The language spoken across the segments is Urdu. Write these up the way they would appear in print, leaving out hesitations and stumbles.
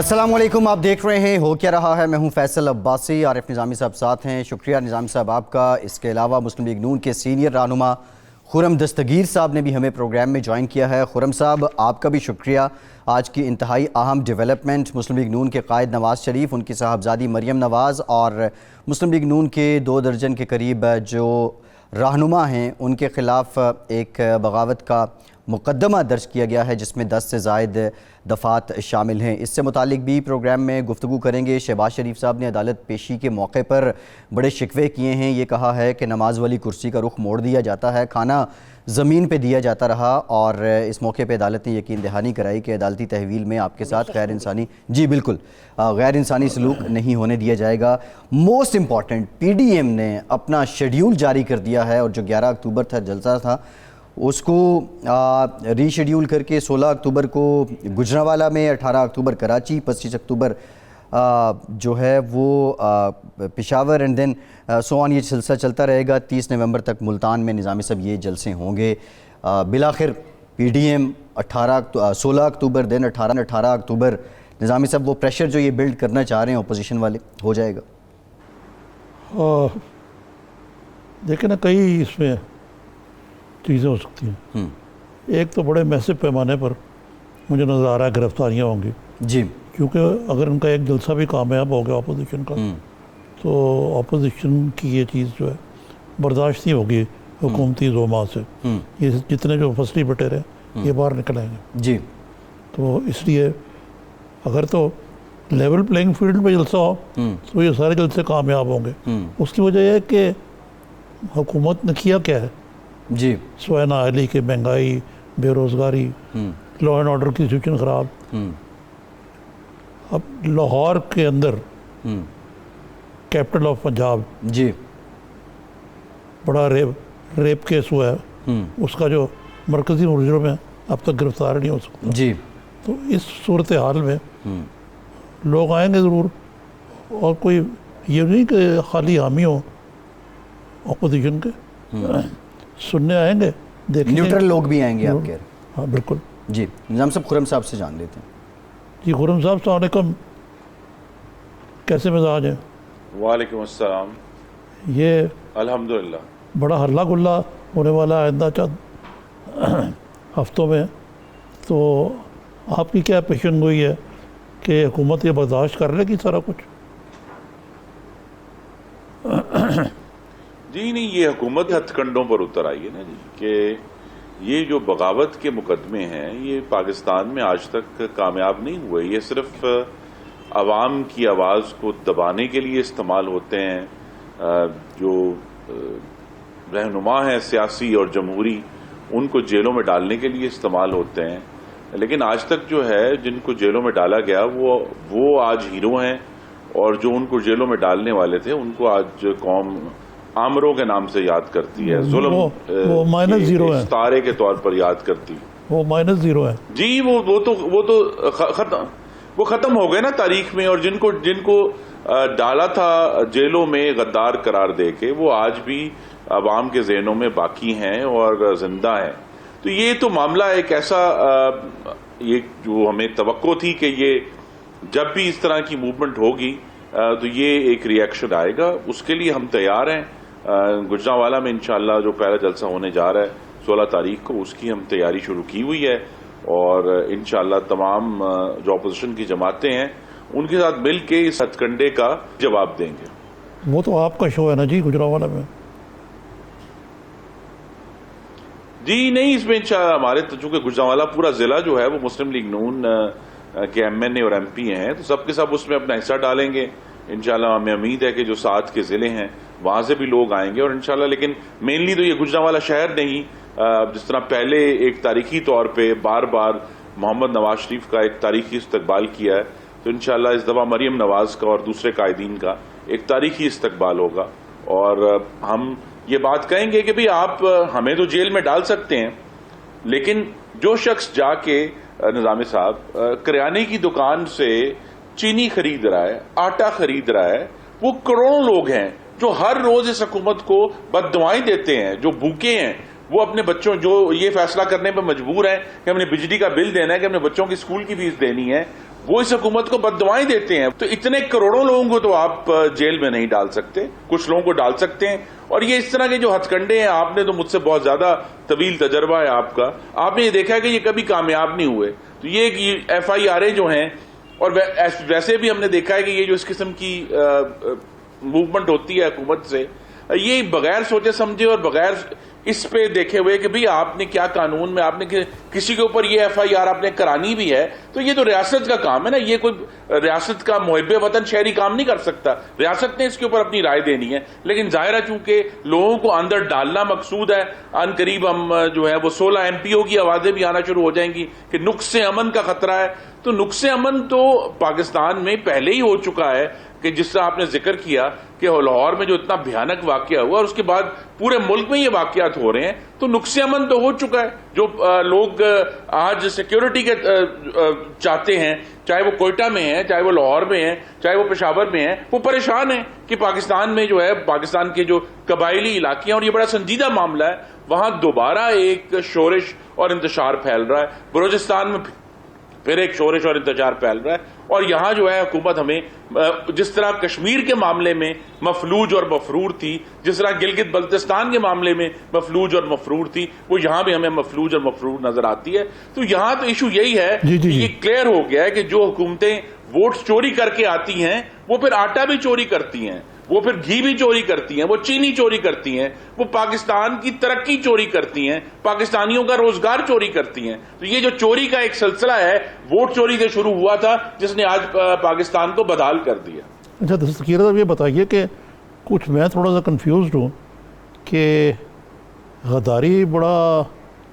السلام علیکم، آپ دیکھ رہے ہیں ہو کیا رہا ہے۔ میں ہوں فیصل عباسی، عارف نظامی صاحب ساتھ ہیں۔ شکریہ نظامی صاحب آپ کا۔ اس کے علاوہ مسلم لیگ نون کے سینئر رہنما خرم دستگیر صاحب نے بھی ہمیں پروگرام میں جوائن کیا ہے۔ خرم صاحب آپ کا بھی شکریہ۔ آج کی انتہائی اہم ڈیولپمنٹ مسلم لیگ نون کے قائد نواز شریف، ان کی صاحبزادی مریم نواز اور مسلم لیگ نون کے 2 درجن کے قریب جو رہنما ہیں ان کے خلاف ایک بغاوت کا مقدمہ درج کیا گیا ہے جس میں 10 سے زائد دفعات شامل ہیں۔ اس سے متعلق بھی پروگرام میں گفتگو کریں گے۔ شہباز شریف صاحب نے عدالت پیشی کے موقع پر بڑے شکوے کیے ہیں۔ یہ کہا ہے کہ نماز والی کرسی کا رخ موڑ دیا جاتا ہے، کھانا زمین پہ دیا جاتا رہا، اور اس موقع پہ عدالت نے یقین دہانی کرائی کہ عدالتی تحویل میں آپ کے ساتھ غیر انسانی سلوک نہیں ہونے دیا جائے گا۔ Most important, P D M نے اپنا شیڈیول جاری کر دیا ہے، اور جو 11 اکتوبر تھا جلسہ تھا اس کو ری شیڈیول کر کے 16 اکتوبر کو گجرانوالہ میں، 18 اکتوبر کراچی، 25 اکتوبر جو ہے وہ پشاور، اینڈ دین سوان یہ سلسلہ چلتا رہے گا۔ 30 نومبر تک ملتان میں نظامی صاحب یہ جلسے ہوں گے۔ بالآخر پی ڈی ایم 16 اکتوبر دین 18 اکتوبر نظامی صاحب وہ پریشر جو یہ بلڈ کرنا چاہ رہے ہیں اپوزیشن والے، ہو جائے گا؟ دیکھیں نا، کئی اس میں چیزیں ہو سکتی ہیں۔ ایک تو بڑے میسو پیمانے پر مجھے نظر آ رہا ہے گرفتاریاں ہوں گی جی، کیونکہ اگر ان کا ایک جلسہ بھی کامیاب ہو گیا اپوزیشن کا تو اپوزیشن کی یہ چیز جو ہے برداشت نہیں ہوگی حکومتی زوما سے۔ یہ جتنے جو فصلی بٹیرے یہ باہر نکل آئیں گے جی، تو اس لیے اگر تو لیول پلینگ فیلڈ پہ جلسہ ہو تو یہ سارے جلسے کامیاب ہوں گے۔ اس کی وجہ یہ ہے کہ حکومت نے کیا کیا ہے جی، سوائے نااہلی کے، مہنگائی، بے روزگاری، لا اینڈ آرڈر کی سچویشن خراب۔ اب لاہور کے اندر کیپٹل آف پنجاب جی، بڑا ریپ کیس ہوا ہے، اس کا جو مرکزی ملزم ہے اب تک گرفتار نہیں ہو سکتا جی۔ تو اس صورتحال میں لوگ آئیں گے ضرور، اور کوئی یہ نہیں کہ خالی حامی ہوں اپوزیشن کے، سننے آئیں گے، دیکھیں گے، نیوٹرل لوگ بھی آئیں گے آپ کہہ رہے ہیں؟ ہاں بالکل۔ جی، نظام صاحب خرم صاحب سے جان لیتے ہیں۔ جی خرم صاحب السلام علیکم، کیسے مزاج ہیں؟ وعلیکم السلام۔ یہ الحمدللہ بڑا ہلا گلا ہونے والا ہے آئندہ چند ہفتوں میں، تو آپ کی کیا پیشن گوئی ہے کہ حکومت یہ برداشت کر لے گی سارا کچھ؟ جی نہیں، یہ حکومت ہتھ کنڈوں پر اتر آئی ہے نا جی، کہ یہ جو بغاوت کے مقدمے ہیں یہ پاکستان میں آج تک کامیاب نہیں ہوئے۔ یہ صرف عوام کی آواز کو دبانے کے لیے استعمال ہوتے ہیں، جو رہنما ہیں سیاسی اور جمہوری ان کو جیلوں میں ڈالنے کے لیے استعمال ہوتے ہیں، لیکن آج تک جو ہے جن کو جیلوں میں ڈالا گیا وہ آج ہیرو ہیں، اور جو ان کو جیلوں میں ڈالنے والے تھے ان کو آج قوم آمروں کے نام سے یاد کرتی ہے، ظلم ستارے کے طور پر یاد کرتی ہے۔ وہ -0 ہے جی، وہ تو ختم ہو گئے نا تاریخ میں، اور جن کو ڈالا تھا جیلوں میں غدار قرار دے کے، وہ آج بھی عوام کے ذہنوں میں باقی ہیں اور زندہ ہیں۔ تو یہ تو معاملہ ایک ایسا، یہ جو ہمیں توقع تھی کہ یہ جب بھی اس طرح کی موومنٹ ہوگی تو یہ ایک ری ایکشن آئے گا، اس کے لیے ہم تیار ہیں۔ گجرانوالہ میں انشاءاللہ جو پہلا جلسہ ہونے جا رہا ہے 16 تاریخ کو، اس کی ہم تیاری شروع کی ہوئی ہے، اور انشاءاللہ تمام جو اپوزیشن کی جماعتیں ہیں ان کے ساتھ مل کے اس ہتھ کنڈے کا جواب دیں گے۔ وہ تو آپ کا شو ہے نا جی گجرانوالہ میں؟ جی نہیں، اس میں انشاءاللہ ہمارے چونکہ گجرانوالہ پورا ضلع جو ہے وہ مسلم لیگ نون کے ایم این اے اور ایم پی ہیں، تو سب کے سب اس میں اپنا حصہ ڈالیں گے انشاءاللہ۔ ہمیں امید ہے کہ جو ساتھ کے ضلع ہیں وہاں سے بھی لوگ آئیں گے، اور انشاءاللہ لیکن مینلی تو یہ گجرانوالہ شہر نہیں، جس طرح پہلے ایک تاریخی طور پہ بار بار محمد نواز شریف کا ایک تاریخی استقبال کیا ہے، تو انشاءاللہ اس دفعہ مریم نواز کا اور دوسرے قائدین کا ایک تاریخی استقبال ہوگا، اور ہم یہ بات کہیں گے کہ بھئی آپ ہمیں تو جیل میں ڈال سکتے ہیں، لیکن جو شخص جا کے نظامی صاحب کریانے کی دکان سے چینی خرید رہا ہے، آٹا خرید رہا ہے، وہ کروڑوں لوگ ہیں جو ہر روز اس حکومت کو بد دعائیں دیتے ہیں، جو بھوکے ہیں، وہ اپنے بچوں جو یہ فیصلہ کرنے پہ مجبور ہیں کہ ہم نے بجلی کا بل دینا ہے کہ ہم نے بچوں کی اسکول کی فیس دینی ہے، وہ اس حکومت کو بددعائیں دیتے ہیں. تو اتنے کروڑوں لوگوں کو تو آپ جیل میں نہیں ڈال سکتے, کچھ لوگوں کو ڈال سکتے ہیں. اور یہ اس طرح کے جو ہتھ کنڈے ہیں, آپ نے تو مجھ سے بہت زیادہ طویل تجربہ ہے آپ کا, آپ نے یہ دیکھا ہے کہ یہ کبھی کامیاب نہیں ہوئے. تو یہ FIR جو ہیں, اور ویسے بھی ہم نے دیکھا ہے کہ یہ جو اس قسم کی موومنٹ ہوتی ہے حکومت سے, یہ بغیر سوچے سمجھے اور بغیر اس پہ دیکھے ہوئے کہ بھئی آپ نے کیا قانون میں آپ نے کسی کے اوپر یہ FIR آپ نے کرانی بھی ہے, تو یہ تو ریاست کا کام ہے نا. یہ کوئی ریاست کا محب وطن شہری کام نہیں کر سکتا, ریاست نے اس کے اوپر اپنی رائے دینی ہے. لیکن ظاہر ہے چونکہ لوگوں کو اندر ڈالنا مقصود ہے, ان قریب ہم جو ہے وہ 16 MPO کی آوازیں بھی آنا شروع ہو جائیں گی کہ نقص امن کا خطرہ ہے. تو نقص امن تو پاکستان میں پہلے ہی ہو چکا ہے, کہ جس طرح آپ نے ذکر کیا کہ لاہور میں جو اتنا بھیانک واقعہ ہوا اور اس کے بعد پورے ملک میں یہ واقعات ہو رہے ہیں, تو نقص امن تو ہو چکا ہے. جو لوگ آج سیکیورٹی کے چاہتے ہیں, چاہے وہ کوئٹہ میں ہیں, چاہے وہ لاہور میں ہیں, چاہے وہ پشاور میں ہیں, وہ پریشان ہیں کہ پاکستان میں جو ہے پاکستان کے جو قبائلی علاقے ہیں, اور یہ بڑا سنجیدہ معاملہ ہے, وہاں دوبارہ ایک شورش اور انتشار پھیل رہا ہے. بلوچستان میں پھر ایک شورش اور انتشار پھیل رہا ہے. اور یہاں جو ہے حکومت ہمیں جس طرح کشمیر کے معاملے میں مفلوج اور مفرور تھی, جس طرح گلگت بلتستان کے معاملے میں مفلوج اور مفرور تھی, وہ یہاں بھی ہمیں مفلوج اور مفرور نظر آتی ہے. تو یہاں تو ایشو یہی ہے کہ یہ کلیئر ہو گیا ہے کہ جو حکومتیں ووٹ چوری کر کے آتی ہیں, وہ پھر آٹا بھی چوری کرتی ہیں, وہ پھر گھی بھی چوری کرتی ہیں, وہ چینی چوری کرتی ہیں, وہ پاکستان کی ترقی چوری کرتی ہیں, پاکستانیوں کا روزگار چوری کرتی ہیں. تو یہ جو چوری کا ایک سلسلہ ہے, ووٹ چوری سے شروع ہوا تھا, جس نے آج پاکستان کو بدحال کر دیا. اچھا دستگیر صاحب یہ بتائیے کہ کچھ میں تھوڑا سا کنفیوزڈ ہوں کہ غداری بڑا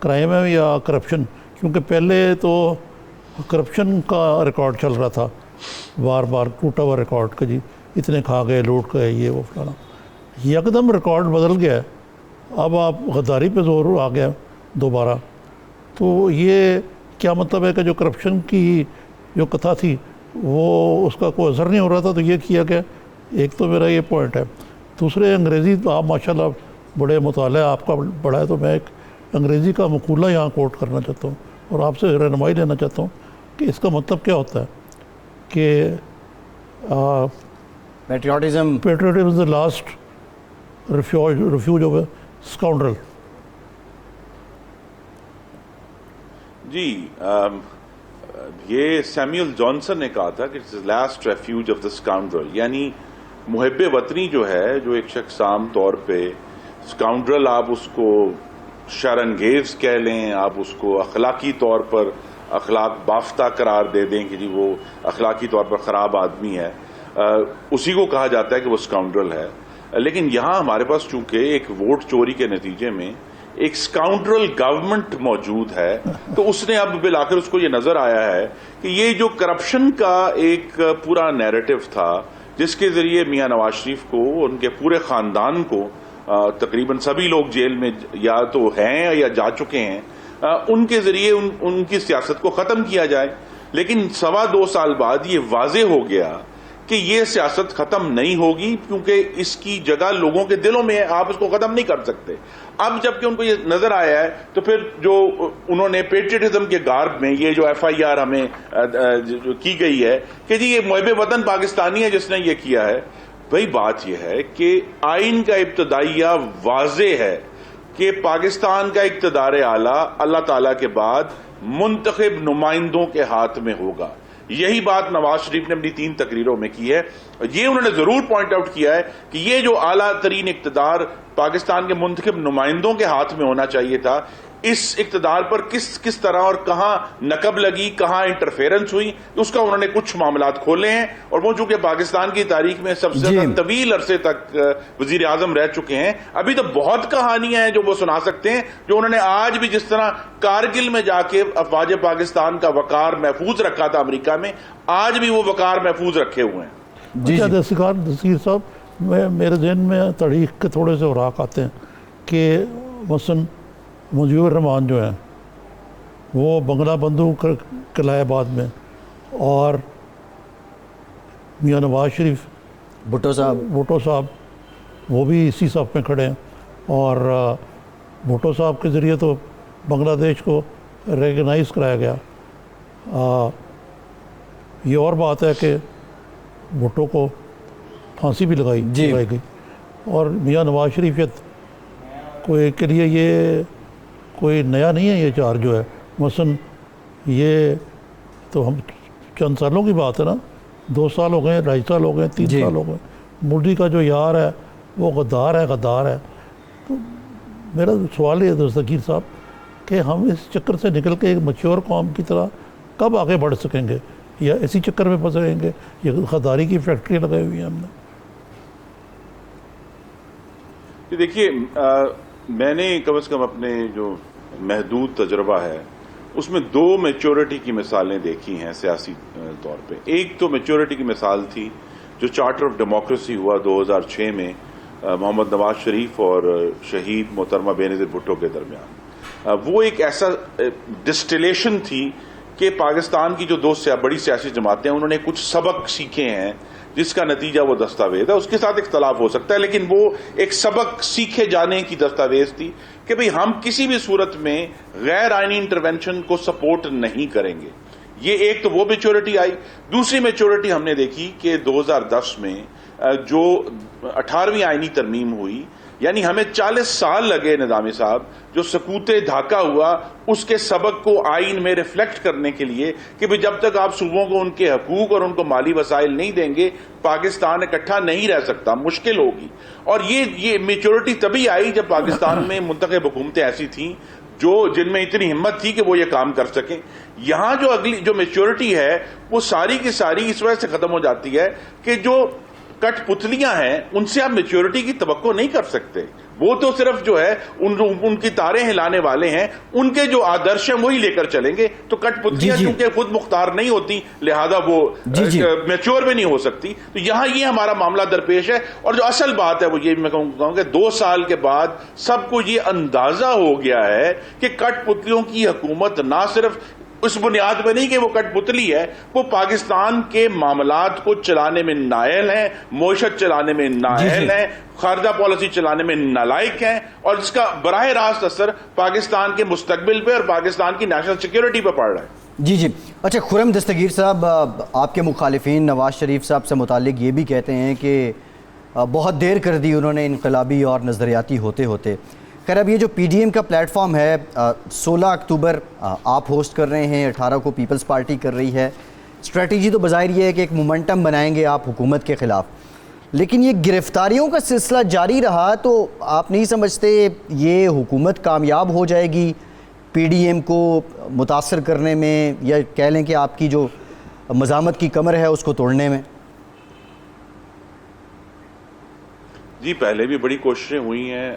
کرائم ہے یا کرپشن, کیونکہ پہلے تو کرپشن کا ریکارڈ چل رہا تھا, بار بار ٹوٹا ہوا ریکارڈ کا, جی اتنے کھا گئے, لوٹ گئے, یہ وہ فلانا. یکدم ریکارڈ بدل گیا ہے, اب آپ غداری پہ زور آ گیا دوبارہ. تو یہ کیا مطلب ہے کہ جو کرپشن کی جو کتھا تھی وہ اس کا کوئی اثر نہیں ہو رہا تھا, تو یہ کیا گیا. ایک تو میرا یہ پوائنٹ ہے. دوسرے انگریزی, تو آپ ماشاءاللہ بڑے مطالعہ آپ کا بڑا ہے, تو میں ایک انگریزی کا مقولہ یہاں کوٹ کرنا چاہتا ہوں اور آپ سے رہنمائی لینا چاہتا ہوں کہ اس کا مطلب کیا ہوتا ہے کہ patriotism is the last refuge of a scoundrel. جی یہ سیمیول جانسن نے کہا تھا کہ it's last refuge of the scoundrel, یعنی محب وطنی جو ہے, جو ایک شخص عام طور پہ اسکاؤنڈرل, آپ اس کو شرانگیز کہہ لیں, آپ اس کو اخلاقی طور پر اخلاق بافتہ قرار دے دیں کہ جی وہ اخلاقی طور پر خراب آدمی ہے, اسی کو کہا جاتا ہے کہ وہ اسکاؤنڈرل ہے. لیکن یہاں ہمارے پاس چونکہ ایک ووٹ چوری کے نتیجے میں ایک اسکاؤنڈرل گورنمنٹ موجود ہے, تو اس نے اب بالآخر اس کو یہ نظر آیا ہے کہ یہ جو کرپشن کا ایک پورا نیریٹو تھا, جس کے ذریعے میاں نواز شریف کو, ان کے پورے خاندان کو, تقریباً سبھی لوگ جیل میں یا تو ہیں یا جا چکے ہیں, ان کے ذریعے ان کی سیاست کو ختم کیا جائے. لیکن 2.25 سال بعد یہ واضح ہو گیا کہ یہ سیاست ختم نہیں ہوگی, کیونکہ اس کی جگہ لوگوں کے دلوں میں ہے, آپ اس کو ختم نہیں کر سکتے. اب جب کہ ان کو یہ نظر آیا ہے, تو پھر جو انہوں نے پیٹریٹزم کے گارب میں یہ جو FIR ہمیں کی گئی ہے کہ جی یہ محب وطن پاکستانی ہے جس نے یہ کیا ہے, بھئی بات یہ ہے کہ آئین کا ابتدائیہ واضح ہے کہ پاکستان کا اقتدار اعلیٰ اللہ تعالیٰ کے بعد منتخب نمائندوں کے ہاتھ میں ہوگا. یہی بات نواز شریف نے اپنی 3 تقریروں میں کی ہے. یہ انہوں نے ضرور پوائنٹ آؤٹ کیا ہے کہ یہ جو اعلیٰ ترین اقتدار پاکستان کے منتخب نمائندوں کے ہاتھ میں ہونا چاہیے تھا, اس اقتدار پر کس طرح اور کہاں نقب لگی, کہاں انٹرفیرنس ہوئی, اس کا انہوں نے کچھ معاملات کھولے ہیں. اور وہ چونکہ پاکستان کی تاریخ میں سب سے زیادہ طویل عرصے تک وزیر اعظم رہ چکے ہیں, ابھی تو بہت کہانیاں ہیں جو وہ سنا سکتے ہیں, جو انہوں نے آج بھی, جس طرح کارگل میں جا کے افواج پاکستان کا وقار محفوظ رکھا تھا امریکہ میں, آج بھی وہ وقار محفوظ رکھے ہوئے ہیں. دستگیر صاحب, میرے ذہن میں تاریخ کے تھوڑے سے اوراق آتے ہیں کہ مثلاً مجیب الرحمان جو ہیں وہ بنگلہ بندو قلعہ آباد میں, اور میاں نواز شریف, بھٹو صاحب وہ بھی اسی صف میں کھڑے ہیں. اور بھٹو صاحب کے ذریعے تو بنگلہ دیش کو ریکگنائز کرایا گیا. یہ اور بات ہے کہ بھٹو کو پھانسی بھی لگائی گئی، اور میاں نواز شریف کے لیے یہ کوئی نیا نہیں ہے یہ چارج جو ہے. مثلاً یہ تو ہم چند سالوں کی بات ہے نا، 2 سال ہو گئے، 2.5 سال ہو گئے، 3 سال ہو گئے. مودی کا جو یار ہے وہ غدار ہے. تو میرا سوال یہ ہے دستگیر صاحب کہ ہم اس چکر سے نکل کے ایک میچور قوم کی طرح کب آگے بڑھ سکیں گے، یا اسی چکر میں پھنس رہیں گے؟ یہ غداری کی فیکٹری لگائی ہوئی ہیں ہم نے. دیکھیے میں نے کم از کم اپنے جو محدود تجربہ ہے اس میں 2 میچورٹی کی مثالیں دیکھی ہیں سیاسی طور پہ. ایک تو میچورٹی کی مثال تھی جو چارٹر آف ڈیموکریسی ہوا 2006 میں محمد نواز شریف اور شہید محترمہ بینظیر بھٹو کے درمیان. وہ ایک ایسا ڈسٹیلیشن تھی کہ پاکستان کی جو 2 بڑی سیاسی جماعتیں انہوں نے کچھ سبق سیکھے ہیں جس کا نتیجہ وہ دستاویز ہے. اس کے ساتھ اختلاف ہو سکتا ہے لیکن وہ ایک سبق سیکھے جانے کی دستاویز تھی کہ بھئی ہم کسی بھی صورت میں غیر آئینی انٹرونشن کو سپورٹ نہیں کریں گے. یہ ایک تو وہ میچورٹی آئی. دوسری میچورٹی ہم نے دیکھی کہ 2010 میں جو 18ویں آئینی ترمیم ہوئی، یعنی ہمیں 40 سال لگے نظامی صاحب جو سکوت ڈھاکہ ہوا اس کے سبق کو آئین میں ریفلیکٹ کرنے کے لیے کہ بھی جب تک آپ صوبوں کو ان کے حقوق اور ان کو مالی وسائل نہیں دیں گے پاکستان اکٹھا نہیں رہ سکتا، مشکل ہوگی. اور یہ میچورٹی تبھی آئی جب پاکستان میں منتخب حکومتیں ایسی تھیں جن میں اتنی ہمت تھی کہ وہ یہ کام کر سکیں. یہاں جو اگلی جو میچورٹی ہے وہ ساری کی ساری اس وجہ سے ختم ہو جاتی ہے کہ جو کٹ پتلیاں ہیں ان سے آپ میچورٹی کی توقع نہیں کر سکتے. وہ تو صرف جو ہے ان کی تاریں ہلانے والے ہیں، ان کے جو آدرش ہیں وہی لے کر چلیں گے. تو کٹ پتلیاں چونکہ خود مختار نہیں ہوتی لہذا وہ میچور بھی نہیں ہو سکتی. تو یہاں یہ ہمارا معاملہ درپیش ہے. اور جو اصل بات ہے وہ یہ میں کہوں کہ 2 سال کے بعد سب کو یہ اندازہ ہو گیا ہے کہ کٹ پتلیوں کی حکومت نہ صرف اس بنیاد پہ نہیں کہ وہ کٹ پتلی ہے، وہ پاکستان کے معاملات کو چلانے میں نااہل ہیں، معیشت چلانے میں نااہل ہیں، خارجہ پالیسی چلانے میں نالائق ہیں، اور جس کا براہ راست اثر پاکستان کے مستقبل پہ اور پاکستان کی نیشنل سیکیورٹی پہ پڑ رہا ہے. جی اچھا خرم دستگیر صاحب، آپ کے مخالفین نواز شریف صاحب سے متعلق یہ بھی کہتے ہیں کہ بہت دیر کر دی انہوں نے انقلابی اور نظریاتی ہوتے ہوتے. خیر اب یہ جو پی ڈی ایم کا پلیٹ فارم ہے 16 اکتوبر آپ ہوسٹ کر رہے ہیں، 18 کو پیپلز پارٹی کر رہی ہے. اسٹریٹجی تو بظاہر یہ ہے کہ ایک مومنٹم بنائیں گے آپ حکومت کے خلاف، لیکن یہ گرفتاریوں کا سلسلہ جاری رہا تو آپ نہیں سمجھتے یہ حکومت کامیاب ہو جائے گی پی ڈی ایم کو متاثر کرنے میں، یا کہہ لیں کہ آپ کی جو مزاحمت کی کمر ہے اس کو توڑنے میں؟ جی پہلے بھی بڑی کوششیں ہوئی ہیں،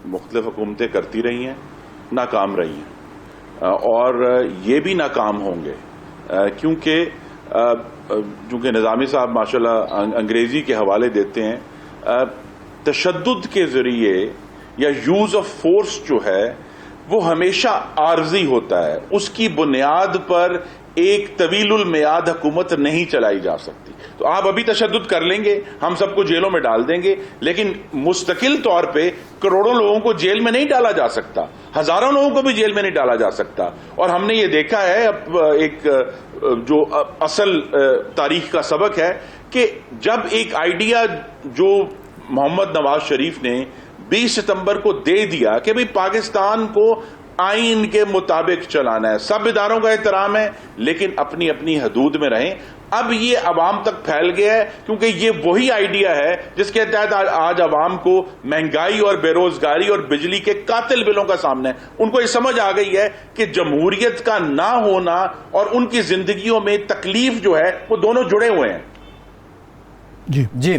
مختلف حکومتیں کرتی رہی ہیں، ناکام رہی ہیں، اور یہ بھی ناکام ہوں گے کیونکہ نظامی صاحب ماشاءاللہ انگریزی کے حوالے دیتے ہیں. تشدد کے ذریعے یا یوز آف فورس جو ہے وہ ہمیشہ عارضی ہوتا ہے، اس کی بنیاد پر ایک طویل المیعاد حکومت نہیں چلائی جا سکتی. تو آپ ابھی تشدد کر لیں گے، ہم سب کو جیلوں میں ڈال دیں گے، لیکن مستقل طور پہ کروڑوں لوگوں کو جیل میں نہیں ڈالا جا سکتا، ہزاروں لوگوں کو بھی جیل میں نہیں ڈالا جا سکتا. اور ہم نے یہ دیکھا ہے اب ایک جو اصل تاریخ کا سبق ہے کہ جب ایک آئیڈیا جو محمد نواز شریف نے 20 ستمبر کو دے دیا کہ بھئی پاکستان کو آئین کے مطابق چلانا ہے، سب اداروں کا احترام ہے لیکن اپنی اپنی حدود میں رہیں، اب یہ عوام تک پھیل گیا ہے کیونکہ یہ وہی آئیڈیا ہے جس کے تحت آج عوام کو مہنگائی اور بے روزگاری اور بجلی کے قاتل بلوں کا سامنا ہے. ان کو یہ سمجھ آ گئی ہے کہ جمہوریت کا نہ ہونا اور ان کی زندگیوں میں تکلیف جو ہے وہ دونوں جڑے ہوئے ہیں. جی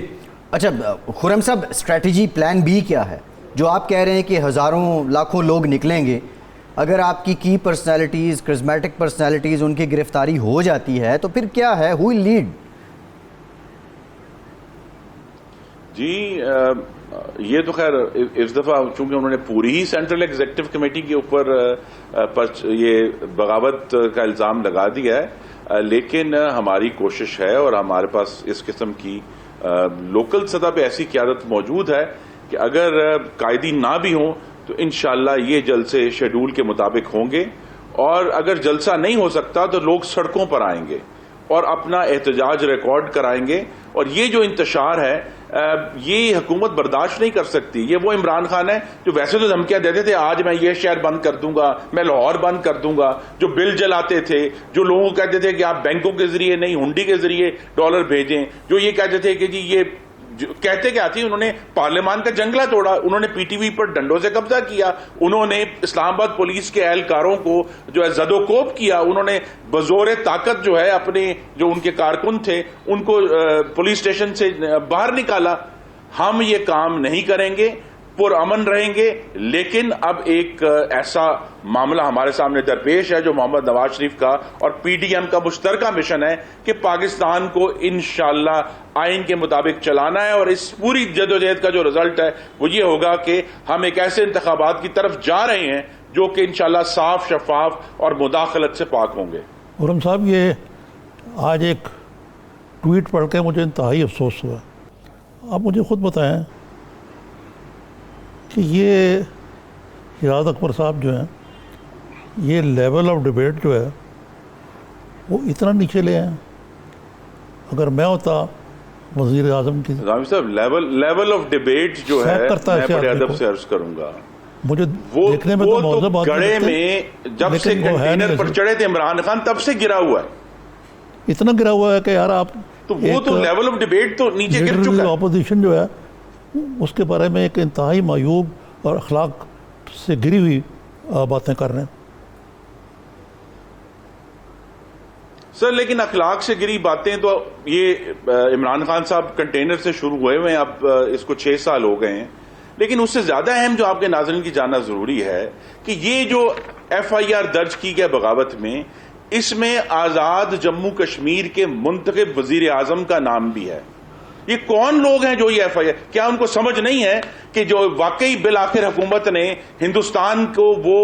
اچھا خرم صاحب، اسٹریٹجی پلان بی کیا ہے؟ جو آپ کہہ رہے ہیں کہ ہزاروں لاکھوں لوگ نکلیں گے، اگر آپ کی پرسنالٹیز، کرزمیٹک پرسنالٹیز ان کی گرفتاری ہو جاتی ہے تو پھر کیا ہے؟ ہو ول لیڈ؟ جی یہ تو خیر اس دفعہ چونکہ انہوں نے پوری ہی سینٹرل ایگزیکٹو کمیٹی کے اوپر یہ بغاوت کا الزام لگا دیا ہے، لیکن ہماری کوشش ہے اور ہمارے پاس اس قسم کی لوکل سطح پہ ایسی قیادت موجود ہے کہ اگر قائدین نہ بھی ہوں تو انشاءاللہ یہ جلسے شیڈول کے مطابق ہوں گے، اور اگر جلسہ نہیں ہو سکتا تو لوگ سڑکوں پر آئیں گے اور اپنا احتجاج ریکارڈ کرائیں گے. اور یہ جو انتشار ہے یہ حکومت برداشت نہیں کر سکتی. یہ وہ عمران خان ہے جو ویسے تو دھمکیاں دیتے تھے آج میں یہ شہر بند کر دوں گا, میں لاہور بند کر دوں گا, جو بل جلاتے تھے, جو لوگوں کو کہتے تھے کہ آپ بینکوں کے ذریعے نہیں ہنڈی کے ذریعے ڈالر بھیجیں, جو یہ کہتے تھے کہ جی یہ کہتے کیا تھی, انہوں نے پارلیمان کا جنگلہ توڑا, انہوں نے پی ٹی وی پر ڈنڈوں سے قبضہ کیا, انہوں نے اسلام آباد پولیس کے اہلکاروں کو جو ہے زد و کوب کیا, انہوں نے بزور طاقت جو ہے اپنے جو ان کے کارکن تھے ان کو پولیس اسٹیشن سے باہر نکالا. ہم یہ کام نہیں کریں گے, پرامن رہیں گے. لیکن اب ایک ایسا معاملہ ہمارے سامنے درپیش ہے جو محمد نواز شریف کا اور پی ڈی ایم کا مشترکہ مشن ہے کہ پاکستان کو انشاءاللہ آئین کے مطابق چلانا ہے. اور اس پوری جدوجہد کا جو رزلٹ ہے وہ یہ ہوگا کہ ہم ایک ایسے انتخابات کی طرف جا رہے ہیں جو کہ انشاءاللہ صاف, شفاف اور مداخلت سے پاک ہوں گے. خرم صاحب, یہ آج ایک ٹویٹ پڑھ کے مجھے انتہائی افسوس ہوا. آپ مجھے خود بتائیں کہ یہ شہزاد اکبر صاحب جو ہیں, یہ لیول آف ڈیبیٹ جو ہے وہ اتنا نیچے لے ہیں. اگر میں ہوتا وزیر اعظم کی نظامی صاحب, لیول آف ڈیبیٹ جو ہے میں بڑے ادب سے عرض کروں گا, مجھے دیکھنے میں تو موضوع بات گڑے میں جب سے کنٹینر پر چڑھے تھے عمران خان تب سے گرا ہوا ہے, اتنا گرا ہوا ہے کہ یار آپ تو وہ تو لیول آف ڈیبیٹ تو نیچے گر چکا ہے. اپوزیشن جو ہے اس کے بارے میں ایک انتہائی معیوب اور اخلاق سے گری ہوئی باتیں کر رہے ہیں. سر لیکن اخلاق سے گری باتیں تو یہ عمران خان صاحب کنٹینر سے شروع ہوئے ہوئے ہیں, اب اس کو 6 سال ہو گئے ہیں. لیکن اس سے زیادہ اہم جو آپ کے ناظرین کی جاننا ضروری ہے کہ یہ جو ایف آئی آر درج کی گئی بغاوت میں, اس میں آزاد جموں کشمیر کے منتخب وزیر اعظم کا نام بھی ہے. یہ کون لوگ ہیں جو یہ ایف آئی آر, کیا ان کو سمجھ نہیں ہے کہ جو واقعی بالآخر حکومت نے ہندوستان کو وہ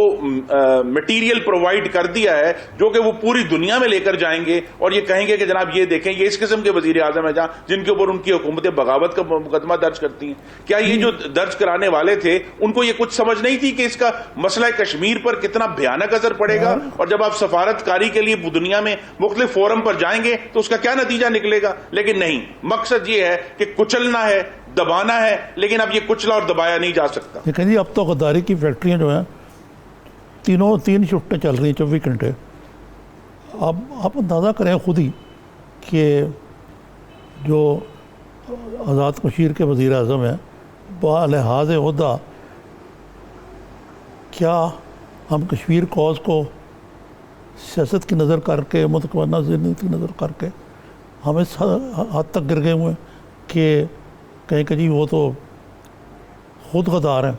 مٹیریل پرووائڈ کر دیا ہے جو کہ وہ پوری دنیا میں لے کر جائیں گے اور یہ کہیں گے کہ جناب یہ دیکھیں یہ اس قسم کے وزیر اعظم ہیں جن کے اوپر ان کی حکومتیں بغاوت کا مقدمہ درج کرتی ہیں. کیا یہ جو درج کرانے والے تھے ان کو یہ کچھ سمجھ نہیں تھی کہ اس کا مسئلہ کشمیر پر کتنا بھیانک اثر پڑے گا, اور جب آپ سفارت کاری کے لیے دنیا میں مختلف فورم پر جائیں گے تو اس کا کیا نتیجہ نکلے گا. لیکن نہیں, مقصد یہ ہے کہ کچلنا ہے, دبانا ہے, لیکن اب یہ کچلا اور دبایا نہیں جا سکتا. لیکن جی اب تو غداری کی فیکٹریاں جو ہیں 3 شفٹیں چل رہی ہیں 24 گھنٹے. اب آپ اندازہ کریں خود ہی کہ جو آزاد کشمیر کے وزیر اعظم ہیں بلحاظ عہدہ کیا ہم کشمیر کوز کو سیاست کی نظر کر کے, متقبلہ ذہنیت کی نظر کر کے ہم اس حد تک گر گئے ہوئے کہ کہیں کہ جی وہ تو خود غدار ہیں.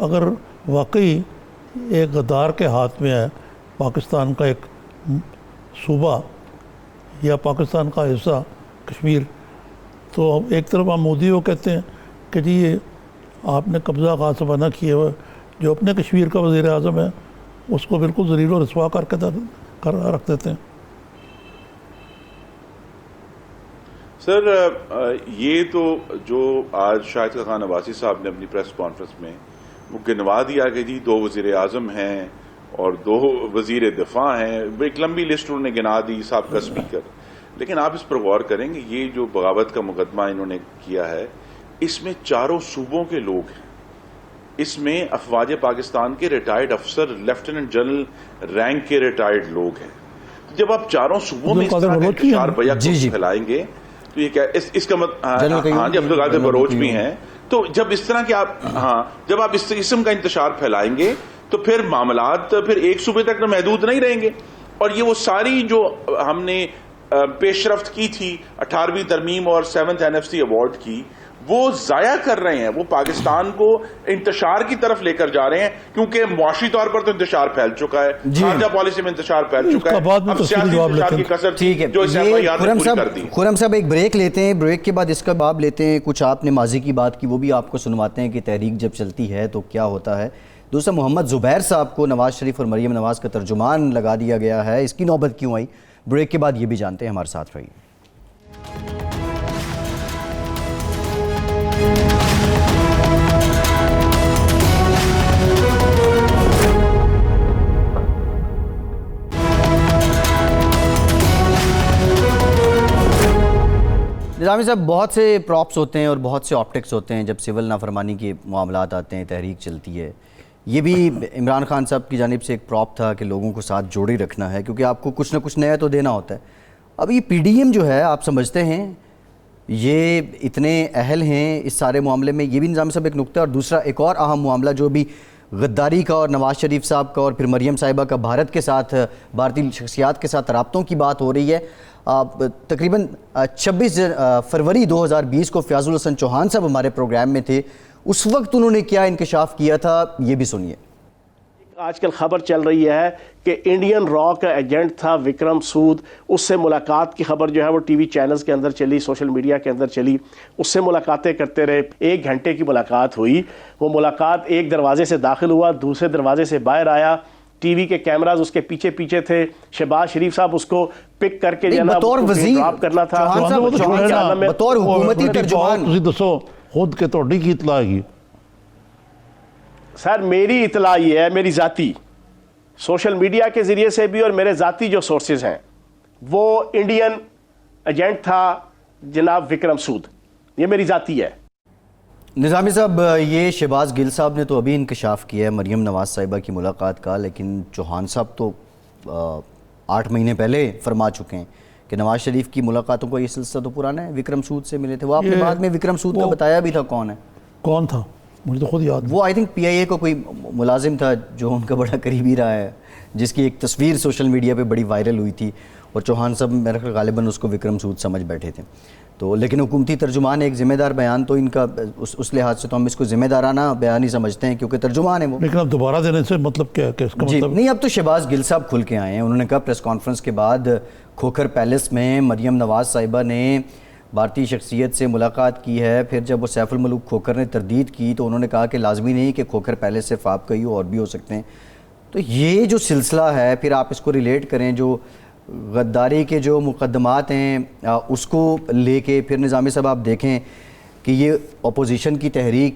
اگر واقعی ایک غدار کے ہاتھ میں ہے پاکستان کا ایک صوبہ یا پاکستان کا حصہ کشمیر, تو ایک طرف ہم مودی کو کہتے ہیں کہ جی یہ آپ نے قبضہ غاصبانہ کیے ہوئے, جو اپنے کشمیر کا وزیر اعظم ہے اس کو بالکل ذلیل و رسوا کر کے رکھ دیتے ہیں. سر یہ تو جو آج شاہد خان عباسی صاحب نے اپنی پریس کانفرنس میں وہ گنوا دیا کہ جی 2 وزیر اعظم ہیں اور 2 وزیر دفاع ہیں, ایک لمبی لسٹ انہوں نے گنا دی, صاحب کا اسپیکر. لیکن آپ اس پر غور کریں گے یہ جو بغاوت کا مقدمہ انہوں نے کیا ہے اس میں 4 صوبوں کے لوگ ہیں, اس میں افواج پاکستان کے ریٹائرڈ افسر لیفٹیننٹ جنرل رینک کے ریٹائرڈ لوگ ہیں. جب آپ 4 صوبوں میں اس طرح کا انتشار بیان پھیلائیں گے تو یہ کیا اس کا ہاں جی عبدالقادر بلوچ بھی ہیں, تو جب اس طرح کے جب آپ اس قسم کا انتشار پھیلائیں گے تو پھر معاملات پھر ایک صوبے تک محدود نہیں رہیں گے. اور یہ وہ ساری جو ہم نے پیش رفت کی تھی 18ویں ترمیم اور 7th NFC ایوارڈ کی, وہ ضائع کر رہے ہیں. وہ پاکستان کو انتشار کی طرف لے کر جا رہے ہیں کیونکہ معاشی طور پر تو انتشار پھیل چکا ہے, خارجہ پالیسی میں انتشار پھیل چکا ہے, اب سیاسی انتشار کی کثرت جو اس ایف آئی آر نے پوری کر دی. خرم صاحب ایک بریک لیتے ہیں, بریک کے بعد اس کا باب لیتے ہیں. کچھ آپ نے ماضی کی بات کی وہ بھی آپ کو سنواتے ہیں کہ تحریک جب چلتی ہے تو کیا ہوتا ہے. دوسرا محمد زبیر صاحب کو نواز شریف اور مریم نواز کا ترجمان لگا دیا گیا ہے, اس کی نوبت کیوں آئی؟ بریک کے بعد یہ بھی جانتے ہیں, ہمارے ساتھ رہیے. نظامی صاحب بہت سے پراپس ہوتے ہیں اور بہت سے آپٹکس ہوتے ہیں جب سول نافرمانی کے معاملات آتے ہیں، تحریک چلتی ہے. یہ بھی عمران خان صاحب کی جانب سے ایک پراپ تھا کہ لوگوں کو ساتھ جوڑے رکھنا ہے کیونکہ آپ کو کچھ نہ کچھ نیا تو دینا ہوتا ہے. اب یہ پی ڈی ایم جو ہے آپ سمجھتے ہیں یہ اتنے اہل ہیں اس سارے معاملے میں؟ یہ بھی نظامی صاحب ایک نقطہ. اور دوسرا ایک اور اہم معاملہ جو بھی غداری کا اور نواز شریف صاحب کا اور پھر مریم صاحبہ کا بھارت کے ساتھ، بھارتی شخصیات کے ساتھ رابطوں کی بات ہو رہی ہے. تقریباً 26 فروری 2020 کو فیاض الحسن چوہان صاحب ہمارے پروگرام میں تھے. اس وقت انہوں نے کیا انکشاف کیا تھا یہ بھی سنیے. آج کل خبر چل رہی ہے کہ انڈین را کا ایجنٹ تھا وکرم سود، اس سے ملاقات کی خبر جو ہے وہ ٹی وی چینلز کے اندر چلی، سوشل میڈیا کے اندر چلی. اس سے ملاقاتیں کرتے رہے، 1 گھنٹے کی ملاقات ہوئی. وہ ملاقات ایک دروازے سے داخل ہوا، دوسرے دروازے سے باہر آیا. ٹی وی کے کیمراز اس کے پیچھے پیچھے تھے. شہباز شریف صاحب اس کو پک کر کے بطور وزیر ڈراپ کرنا تھا. بطور حکومتی ترجمان تسی دسو خود کہ تہاڈی کی اطلاع ہے؟ سر میری اطلاع یہ ہے، میری ذاتی سوشل میڈیا کے ذریعے سے بھی اور میرے ذاتی جو سورسز ہیں، وہ انڈین ایجنٹ تھا جناب وکرم سود. یہ میری ذاتی ہے. نظامی صاحب یہ شہباز گل صاحب نے تو ابھی انکشاف کیا ہے مریم نواز صاحبہ کی ملاقات کا، لیکن چوہان صاحب تو 8 مہینے پہلے فرما چکے ہیں کہ نواز شریف کی ملاقاتوں کا یہ سلسلہ تو پرانا ہے. وکرم سود سے ملے تھے وہ، آپ نے بعد میں وکرم سود کا بتایا بھی تھا کون ہے. کون تھا مجھے تو خود یاد. وہ آئی تھنک پی آئی اے کو کوئی ملازم تھا جو ان کا بڑا قریبی رہا ہے، جس کی ایک تصویر سوشل میڈیا پہ بڑی وائرل ہوئی تھی اور چوہان صاحب میرے خیال غالباً اس کو وکرم سود سمجھ بیٹھے تھے. تو لیکن حکومتی ترجمان ایک ذمہ دار بیان تو ان کا اس لحاظ سے تو ہم اس کو ذمہ دارانہ بیان ہی سمجھتے ہیں کیونکہ ترجمان ہے وہ. لیکن اب دوبارہ دینے سے مطلب کیا ہے کہ اس کا جی مطلب نہیں، اب تو شہباز گل صاحب کھل کے آئے ہیں. انہوں نے کہا پریس کانفرنس کے بعد کھوکھر پیلس میں مریم نواز صاحبہ نے بھارتی شخصیت سے ملاقات کی ہے. پھر جب وہ سیف الملوک کھوکھر نے تردید کی تو انہوں نے کہا کہ لازمی نہیں کہ کھوکھر پیلس صرف آپ کا ہی ہو، اور بھی ہو سکتے ہیں. تو یہ جو سلسلہ ہے پھر آپ اس کو ریلیٹ کریں جو غداری کے جو مقدمات ہیں اس کو لے کے پھر نظامی صاحب آپ دیکھیں کہ یہ اپوزیشن کی تحریک،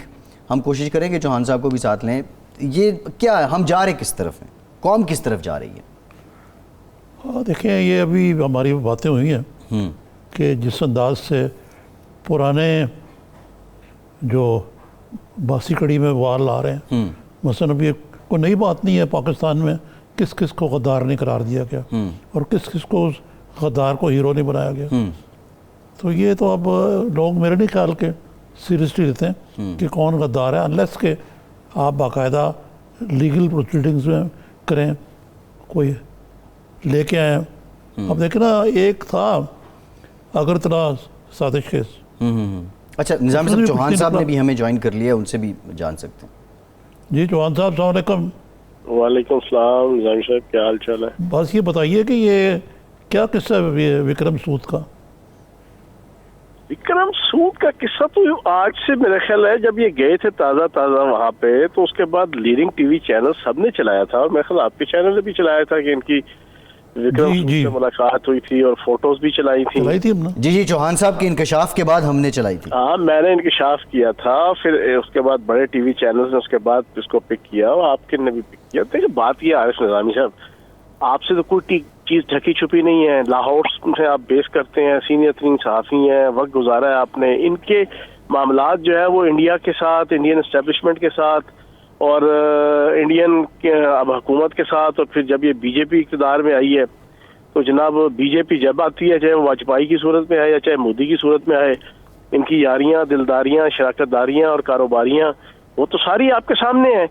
ہم کوشش کریں کہ چوہان صاحب کو بھی ساتھ لیں. یہ کیا ہے، ہم جا رہے کس طرف ہیں، قوم کس طرف جا رہی ہے؟ دیکھیں یہ ابھی ہماری باتیں ہوئی ہیں کہ جس انداز سے پرانے جو باسی کڑی میں وار لا رہے ہیں، مثلا ابھی کوئی نئی بات نہیں ہے پاکستان میں کس کس کو غدار نہیں قرار دیا گیا اور کس کس کو غدار کو ہیرو نہیں بنایا گیا. تو یہ تو اب لوگ میرے نہیں خیال کے سیریسلی لیتے ہیں کہ کون غدار ہے، انلیس کہ آپ باقاعدہ لیگل پروسیڈنگز میں کریں، کوئی لے کے آئیں. اب دیکھیں نا، ایک تھا اگرتلا سازش کیس. اچھا نظامی صاحب چوہان صاحب نے بھی ہمیں جوائن کر لیا، ان سے بھی جان سکتے ہیں. جی چوہان صاحب السلام علیکم. وعلیکم السلام نظامی صاحب، کیا حال چال ہے؟ بس یہ بتائیے کہ یہ کیا قصہ ہے وکرم سود کا؟ وکرم سود کا قصہ تو آج سے میرا خیال ہے، جب یہ گئے تھے تازہ وہاں پہ تو اس کے بعد لیڈنگ ٹی وی چینل سب نے چلایا تھا، اور میرے خیال آپ کے چینل نے بھی چلایا تھا کہ ان کی وکرم سود سے ملاقات ہوئی تھی اور فوٹوز بھی چلائی تھی ہم نے. جی چوہان صاحب کے انکشاف کے بعد ہم نے چلائی تھی. ہاں میں نے انکشاف کیا تھا، پھر اس کے بعد بڑے ٹی وی چینلز نے اس کے بعد اس کو پک کیا اور آپ کے نے بھی پک کیا. دیکھیں بات یہ عارف نظامی صاحب، آپ سے تو کوئی چیز ڈھکی چھپی نہیں ہے. لاہور سے آپ بیس کرتے ہیں، سینئر ترین صحافی ہیں، وقت گزارا ہے آپ نے. ان کے معاملات جو ہے وہ انڈیا کے ساتھ، انڈین اسٹیبلشمنٹ کے ساتھ اور انڈین اب حکومت کے ساتھ، اور پھر جب یہ بی جے پی اقتدار میں آئی ہے تو جناب بی جے پی جب آتی ہے، چاہے وہ واجپائی کی صورت میں آئے یا چاہے مودی کی صورت میں آئے، ان کی یاریاں، دلداریاں، شراکت داریاں اور کاروباریاں وہ تو ساری آپ کے سامنے ہیں.